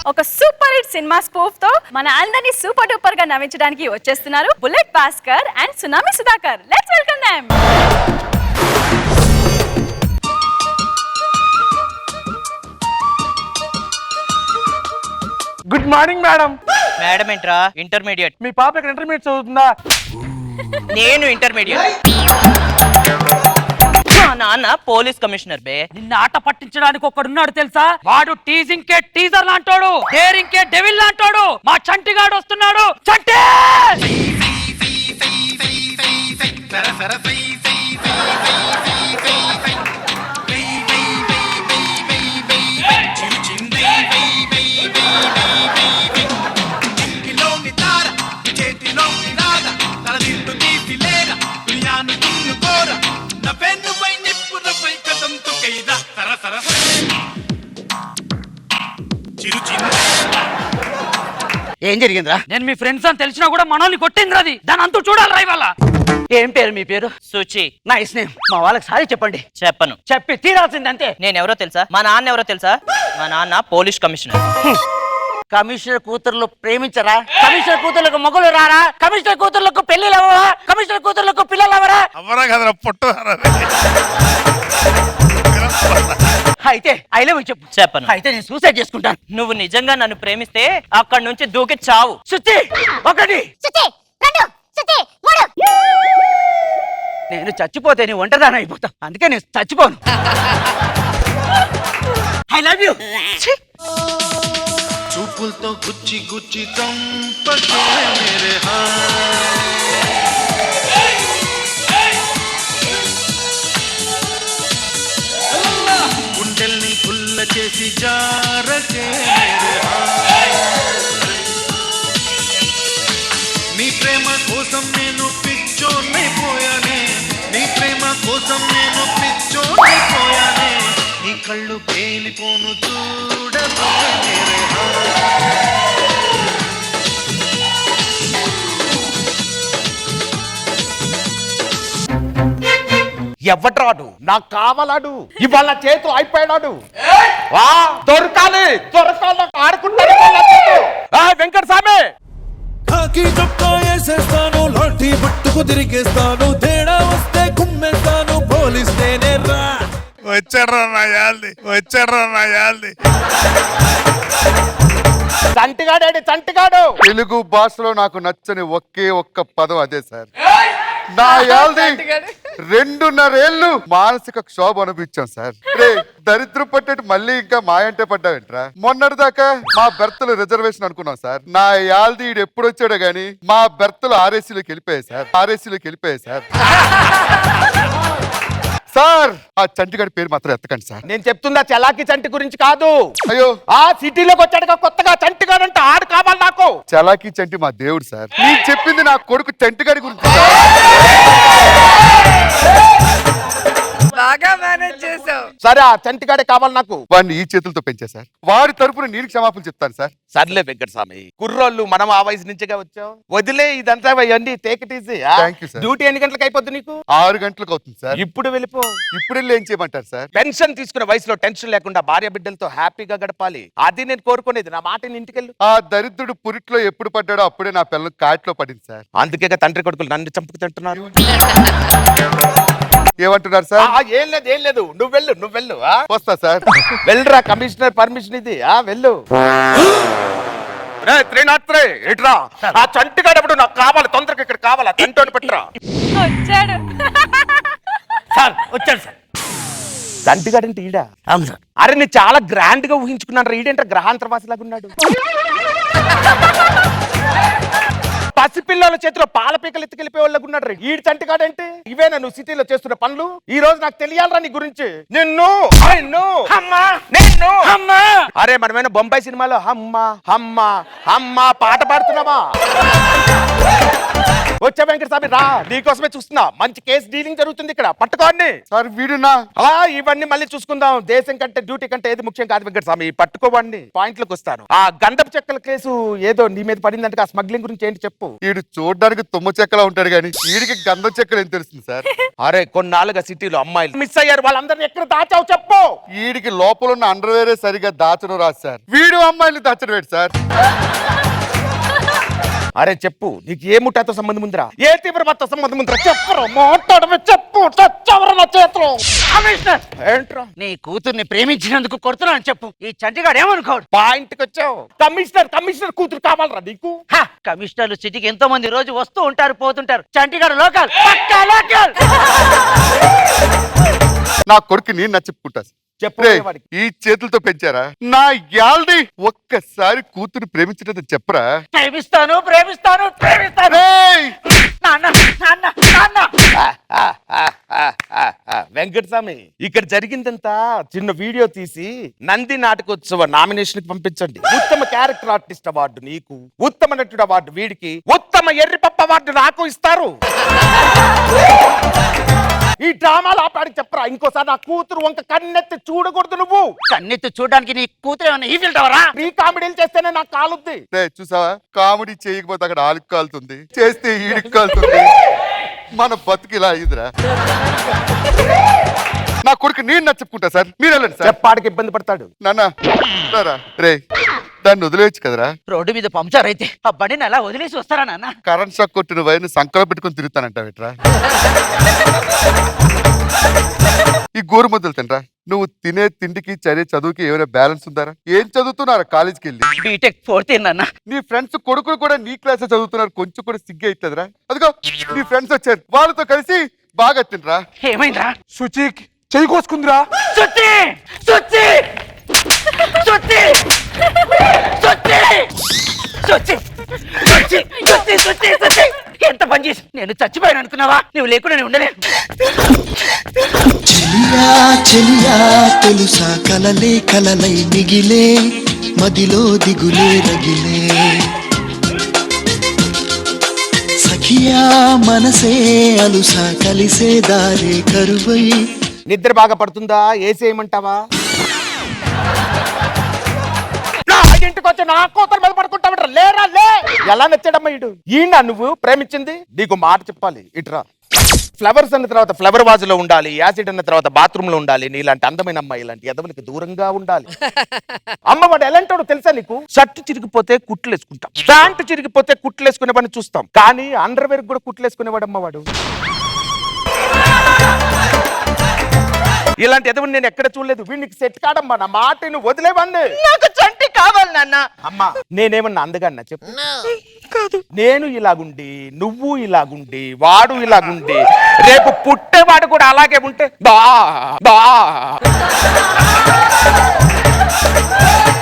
ఒక super hit cinema spoof తో మన అందరినీ సూపర్ డూపర్ గా నవ్వించడానికి వచ్చేస్తున్నారు bullet Bhaskar and tsunami Sudhakar. Let's welcome them. Good morning madam. Madam ఏంట్రా? ఇంటర్మీడియట్. మీ పాప ఇక్కడ ఇంటర్మీడియట్ చదువుతుందా? నేను ఇంటర్మీడియట్. మా నాన్న పోలీస్ కమిషనర్ బే. నిన్న ఆట పట్టించడానికి ఒకడున్నాడు తెలుసా? వాడు టీజింగ్ కే టీజర్ లాంటోడు, డేరింగ్ కే డెవిల్ లాంటోడు. మా చంటిగాడు వస్తున్నాడు. చంటి ఏం జరిగిందిరా? నేను మీ ఫ్రెండ్స్ అని తెలిసినా కూడా మనల్ని కొట్టింది అది. దాని అంతూ చూడాలి ఇవాళ. ఏం పేరు మీ పేరు? సుచి. Nice name. మా వాళ్ళకి సారీ చెప్పండి. చెప్పను. చెప్పి తీరాల్సింది అంతే. నేను ఎవరో తెలుసా? మా నాన్న ఎవరో తెలుసా? మా నాన్న పోలీస్ కమిషనర్. కమిషనర్ కూతుర్లు ప్రేమించరా? కమిషనర్ కూతుర్లకు మొగలు రారా? కమిషనర్ కూతుర్లకు పెళ్లిలు అవ్వరా? కమిషనర్ కూతుర్లకు పిల్లలు అవ్వరా? అవ్వరా కదరా పొట్టు. అయితే ఐ లవ్ యు చెప్పు. చెప్పను. అయితే నేను సూసైడ్ చేసుకుంటాను. నువ్వు నిజంగా నన్ను ప్రేమిస్తే అక్కడి నుంచి దూకి చావు. సుత్తి ఒకటి, నేను చచ్చిపోతే నీ ఒంటరిదాని అయిపోతా. అందుకే నేను చచ్చిపోను. I love you. చూపులతో గుచ్చి గుచ్చి చంపకే మేరే గుండెల్ని పుల్ల చేసి జారకే నీ ప్రేమ కోసం నేను పిచ్చోనైపోయానే. నీ ప్రేమ కోసం నేను పిచ్చోనైపోయానే. నీ కళ్ళు పేలిపోను చూడకే మేరే ఎవడ్రాడు? నాకు కావాలాడు. ఇవాళ చేతులు అయిపోయాడు. దొరకాలి దొరకాలి ఆడుకుంటాడు. వెంకట స్వామి కాకి చొక్కా వేసేస్తాను, లాఠీ పట్టుకు తిరిగేస్తాను, తేడా వస్తే కుమ్మేస్తాను, పోలీస్ నేనే రా. వచ్చాడ్రా నా యాల్ది, వచ్చాడ్రా నా యాల్ది. చంటిగాడేడి చంటిగాడు. తెలుగు భాషలో నాకు నచ్చని ఒకే ఒక్క పదం అదే సార్. నా యాల్ది 2.5 ఏళ్ళు మానసిక క్షోభ అనిపించాం సార్. రే దరిద్రం పట్టేట్టు మళ్ళీ ఇంకా మాయంటే పడ్డావేంట్రా? మొన్నటి దాకా మా బెర్తలు రిజర్వేషన్ అనుకున్నాం సార్. నా యాల్ది ఈడు ఎప్పుడు వచ్చాడో గానీ మా బెర్తలు ఆర్ఎస్సీలోకి వెళ్ళిపోయాయి సార్. ఆర్ఎస్సీలోకి వెళ్ళిపోయాయి సార్. సార్ ఆ చంటిగాడి పేరు మాత్రం ఎత్తకండి సార్. నేను చెప్తుందా చలాకి చంటి గురించి కాదు. అయ్యో ఆ సిటీలోకి వచ్చాడుగా కొత్తగా చంటిగాడంటే ఆడు కావాలి నాకు. చలాకీ చంటి మా దేవుడు సార్. నేను చెప్పింది నా కొడుకు చంటిగాడి గురించి. బాగా మేనేజ్ చేసావు. సరే ఆ చంటిగాడే కావాలి నాకు. వాడిని ఈ చేతులతో పెంచా సార్. వారి తరపున నేను క్షమాపణలు చెప్తాను సార్. సర్లే వెంకటస్వామి, కుర్రోళ్ళు మనం ఆ వయసు నుంచిగా వచ్చాం. వదిలే ఇదంతా ఇవన్నీ take it easy. Thank you, sir. Duty ఎన్ని గంటలకు అయిపోద్ది నీకు? 6 గంటలకు అవుతుంది సార్. ఇప్పుడు వెళ్ళిపో. ఇప్పుడు వెళ్ళి ఏం చేయమంటారు సార్? పెన్షన్ తీసుకునే వయసులో టెన్షన్ లేకుండా భార్య బిడ్డలతో హ్యాపీగా గడపాలి. అది నేను కోరుకునేది. నా మాటని ఇంటికెళ్ళు. ఆ దరిద్రుడు పురిట్లో ఎప్పుడు పడ్డాడో అప్పుడే నా పిల్లలు కాట్లో పడింది సార్. అందుకే తండ్రి కొడుకులు నన్ను చంపుకు తింటున్నారు. ఏమంటున్నారు సార్? ఏం లేదు ఏం లేదు, నువ్వు వెళ్ళు నువ్వు వెళ్ళు. వస్తా సార్. వెళ్ళరా, కమిషనర్ పర్మిషన్ ఇది. వెళ్ళు. 303 ఇట్రా. ఆ చంటిగాడప్పుడు నాకు కావాలి, తొందరగా ఇక్కడ కావాలి. తింటోని పెట్టరా. వచ్చాడు. సార్ వచ్చాడు సార్. చంటిగాడంటే ఈడా? అవును సార్. అరే నేను చాలా గ్రాండ్ గా ఊహించుకున్నాను. ఈడేంటే గ్రహాంతరవాసిలాగా ఉన్నాడు. పసిపిల్లల చేతిలో పాల పీకలు ఎత్తుకెళ్ళిపోయే వాళ్ళకు ఉన్నాడు. ఈడు చంటిగాడంటే ఇవేనా నువ్వు సిటీలో చేస్తున్న పనులు? ఈ రోజు నాకు తెలియాలరా నీ గురించి. నిన్ను అరే మనమైనా బొంబాయి సినిమాలో హమ్మ హమ్మ హమ్మ పాట పాడుతున్నావా? వచ్చే వెంకటస్వామి రా, నీకోసమే చూస్తున్నా. మంచి కేసు డీలింగ్ జరుగుతుంది ఇక్కడ, పట్టుకోండి. సార్ వీడునా ఇవన్నీ మళ్ళీ చూసుకుందాం. దేశం కంటే డ్యూటీ కంటే ఏది ముఖ్యం కాదు వెంకటస్వామి. పట్టుకోవండి, పాయింట్లకు వస్తాను. ఆ గంధపు చెక్కల కేసు ఏదో నీ మీద పడిందంటే ఆ స్మగ్లింగ్ గురించి ఏంటి చెప్పు. వీడు చూడడానికి తుమ్మ చెక్కలా ఉంటాడు కానీ వీడికి గంధం చెక్కలు ఏం తెలుస్తుంది సార్? అరే కొన్నాళ్ళుగా సిటీలో అమ్మాయిలు మిస్ అయ్యారు, వాళ్ళందరినీ ఎక్కడ దాచావు చెప్పు. వీడికి లోపల ఉన్న అండర్వేరే సరిగా దాచడం రాదు సార్. వీడు అమ్మాయిని దాచడం ఏంటి సార్? అరే చెప్పు, నీకు ఏ ముఠాతో సంబంధం ఉందిరా? ఏ తీవ్రవాదతో సంబంధం ఉందిరా? చెప్పరు, మాట్లాడమే, చెప్పు. చచ్చవరు నా చేతిలో. కమిషనర్, ఏంట్రా నీ కూతుర్ని ప్రేమించినందుకు కొడుతున్నాను చెప్పు. ఈ చంటిగాడు ఏమనుకోడు. పాయింట్కి వచ్చావు. కమిషనర్ కూతురు కావాలరా నీకు? కమిషనర్లు సిటీకి ఎంతో మంది రోజు వస్తూ ఉంటారు, పోతుంటారు. చంటిగాడు లోకల్, పక్కా లోకల్. నా కొడుకు నేను నచ్చుకుంటా చెప్పు రే, వాడికి. ఈ చేతులతో పెంచారా నా యాల్ని? ఒక్కసారి కూతురు ప్రేమించడం చెప్పరా? ప్రేమిస్తాను ప్రేమిస్తాను ప్రేమిస్తాను. రేయ్! నాన్న నాన్న నాన్న. వెంకటస్వామి, ఇక్కడ జరిగిందంతా చిన్న వీడియో తీసి నంది నాటకోత్సవ నామినేషన్ కి పంపించండి. ఉత్తమ క్యారెక్టర్ ఆర్టిస్ట్ అవార్డు నీకు, ఉత్తమ నటుడు అవార్డు వీడికి, ఉత్తమ ఎర్రిపప్ప అవార్డు నాకు ఇస్తారు. ఈ డ్రామాలు ఆపాడికి చెప్పరా. ఇంకోసారి నా కూతురు వంక కన్నెత్తి చూడకూడదు నువ్వు. కన్నెత్తి చూడడానికి నీ కూతురు ఏమన్నా ఈ ఫీల్డవరా? ఈ కామెడీలు చేస్తేనే నాకు కాలుద్ది. రే చూసావా, కామెడీ చేయకపోతే అక్కడ ఆలికి కాలుతుంది, చేస్తే ఈడికి కాలుతుంది. మన బతుకు ఇలా అయిందిరా. నా కొడుకు నేను నచ్చుకుంటా సార్, మీరు వెళ్ళండి సార్. చెప్పాడికి ఇబ్బంది పడతాడు. నాన్న రే, దాన్ని వదిలేయచ్చు కదరా. రోడ్డు మీద పంచర్ అయితే ఆ బండిని అలా వదిలేసి వస్తారా నాన్న? కరెంట్ షాక్ కొట్టిన వైర్ని సంకలో పెట్టుకుని తిరుగుతానంట ఎట్రా. ఈ గోరు ముద్దలు తినరా. నువ్వు తినే తిండికి చదువుకి ఏమైనా బ్యాలెన్స్ ఉందారా? ఏం చదువుతున్నారా కాలేజీకి వెళ్ళి? బీటెక్ 4th ఇయర్ నాన్న. నీ ఫ్రెండ్స్ కొడుకులు కూడా నీ క్లాస్ చదువుతున్నారు, కొంచెం కూడా సిగ్గు అవుతుందిరా. అదిగో నీ ఫ్రెండ్స్ వచ్చారు, వాళ్ళతో కలిసి బాగా తినరా. ఏమైందిరా? సుచిక్ చెయ్యి కోసుకుందిరా. సుత్తి సుత్తి సుత్తి సుత్తి సుత్తి సుత్తి సుత్తి సుత్తి సుత్తి. ఎంత పని చేసి నేను చచ్చిపోయాను అనుకున్నావా? నువ్వు లేకుండా నేను ఉండలేను. చెలియా చెలియా తెలుసా కలలే కలలై మిగిలే మదిలో దిగులే రగిలే సఖియా మనసే అలుసా కలిసే దారే కరువై. నిద్ర బాగా పడుతుందా? ఏసేయమంటావా? ఇంటికి వచ్చి నా కూతురు మీద పడుకుంటావు. లేరా లే. ఎలా నచ్చాడమ్మా ఇడు? ఈయన నువ్వు ప్రేమించింది? నీకు మాట చెప్పాలి, ఇట్రా. ఫ్లవర్స్ అన్న తర్వాత ఫ్లవర్ వాజ్ లో ఉండాలి, యాసిడ్ అన్న తర్వాత బాత్రూమ్ లో ఉండాలి. నీలాంటి అందమైన అమ్మాయి ఇలాంటి ఎదవలకి దూరంగా ఉండాలి. అమ్మ వాడు ఎలాంటాడు తెలుసా నీకు? షర్ట్ చిరిగిపోతే కుట్లు వేసుకుంటాం, ప్యాంట్ చిరిగిపోతే కుట్లు వేసుకునే వాడిని చూస్తాం, కానీ అండర్వేర్ కూడా కుట్లు వేసుకునేవాడు అమ్మ వాడు. ఇలాంటి ఎదవని నేను ఎక్కడ చూడలేదు. వీడికి సెట్ కాడమ్మా. నా మాట నువ్వు వదిలేవాడిని. నాకు చంటి కావాలి నాన్న. అమ్మా నేనేమన్నా అందగాన్నా చెప్పు? నేను ఇలాగుండి, నువ్వు ఇలాగుండి, వాడు ఇలాగుండి, రేపు పుట్టేవాడు కూడా అలాగే ఉంటే బా బా.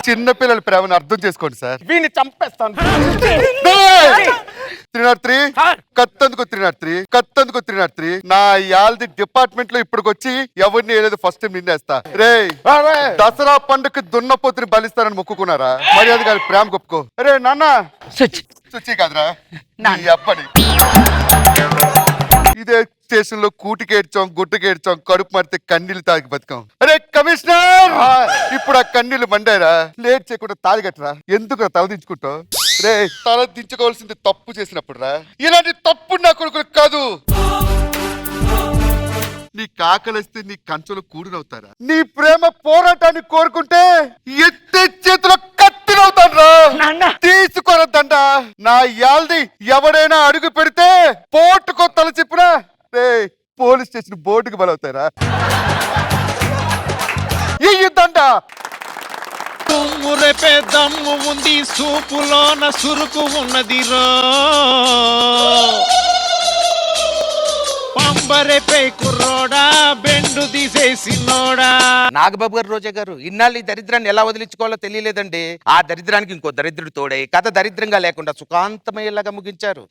చిన్నపిల్లల ప్రేమను అర్థం చేసుకోండి సార్. వీడిని చంపేస్తాను. 303 కత్తందుకు 303 కత్తందుకు 303. నా యాల్ది డిపార్ట్మెంట్ లో ఇప్పటికొచ్చి ఎవరిని ఏలేదు ఫస్ట్ టైం నిన్నేస్తా. రే దసరా పండుగ దున్నపోతుని బలిస్తానని మొక్కుకున్నారా? మరి అది కాదు, ప్రేమ గొప్పుకో. అరే నాన్న సుచి కాదురా నీ అప్పని. ఇదే స్టేషన్ లో కూటికేడ్చాం, గుట్టకేడ్చాం, కడుపు మడితే కన్నీళ్ళు తాగి బతికాం. అరే కమిషనర్, ఇప్పుడు ఆ కన్నీళ్ళు మండారా? లేట్ చేయకుండా తాగి కట్టరా. ఎందుకు తల దించుకుంటావు? రే తల దించుకోవాల్సింది తప్పు చేసినప్పుడు రా. ఇలాంటి తప్పు నా కొడుకులు కాదు. నీ కాకలిస్తే నీ కంచెలు కూడినవుతారా? నీ ప్రేమ పోరాటాన్ని కోరుకుంటే ఎత్తే చేతిలో కత్తినవుతాను రా. తీసుకోరద్దండ. నా యాల్ది ఎవడైనా అడుగు పెడితే పోటుకో తల చెప్పినా రే పోలీస్ స్టేషన్ బోర్డుకి బలవుతారా? ఈ యుద్ధండ తుమ్ము రేపే దమ్ము ఉంది, సూపులోన సురుకు ఉన్నదిరో. పంబరేపే కుర్రోడా, బెండు తీసేసినోడా. నాగబాబు గారు, రోజా గారు, ఇన్నాళ్ళు ఈ దరిద్రాన్ని ఎలా వదిలించుకోవాలో తెలియలేదండి. ఆ దరిద్రానికి ఇంకో దరిద్రుడు తోడై కథ దరిద్రంగా లేకుండా సుఖాంతమయ్యేలాగా ముగించారు.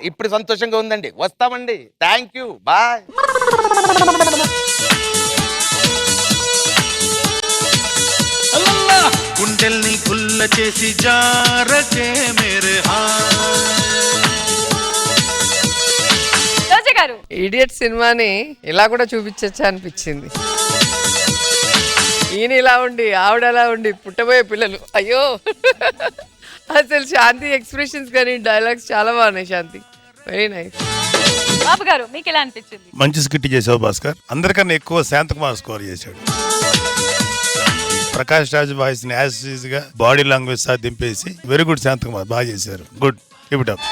ఇప్పుడు సంతోషంగా ఉందండి. వస్తామండి. Thank you, bye. గుండెల్ని గుల్ల చేసి జారకే మేరే ఇడియట్ సినిమాని ఇలా కూడా చూపించచ్చా అనిపించింది. ఈయన ఇలా ఉండి ఆవిడ అలా ఉండి పుట్టబోయే పిల్లలు అయ్యో. అసలు శాంతి ఎక్స్ప్రెషన్స్ కానీ డైలాగ్స్ చాలా బాగున్నాయి. శాంతి వెరీ నైస్. బాబు గారు మీకు ఎలా అనిపించింది? మంచి స్కిట్ చేసావు భాస్కర్. అందరికన్నా ఎక్కువ శాంతకుమార్ స్కోర్ చేశాడు. ప్రకాష్ రాజ్ వాయిస్ ని యాజ్ గా బాడీ లాంగ్వేజ్ దింపేసి వెరీ గుడ్ శాంతకుమార్ బాగా చేశారు. Good keep it up.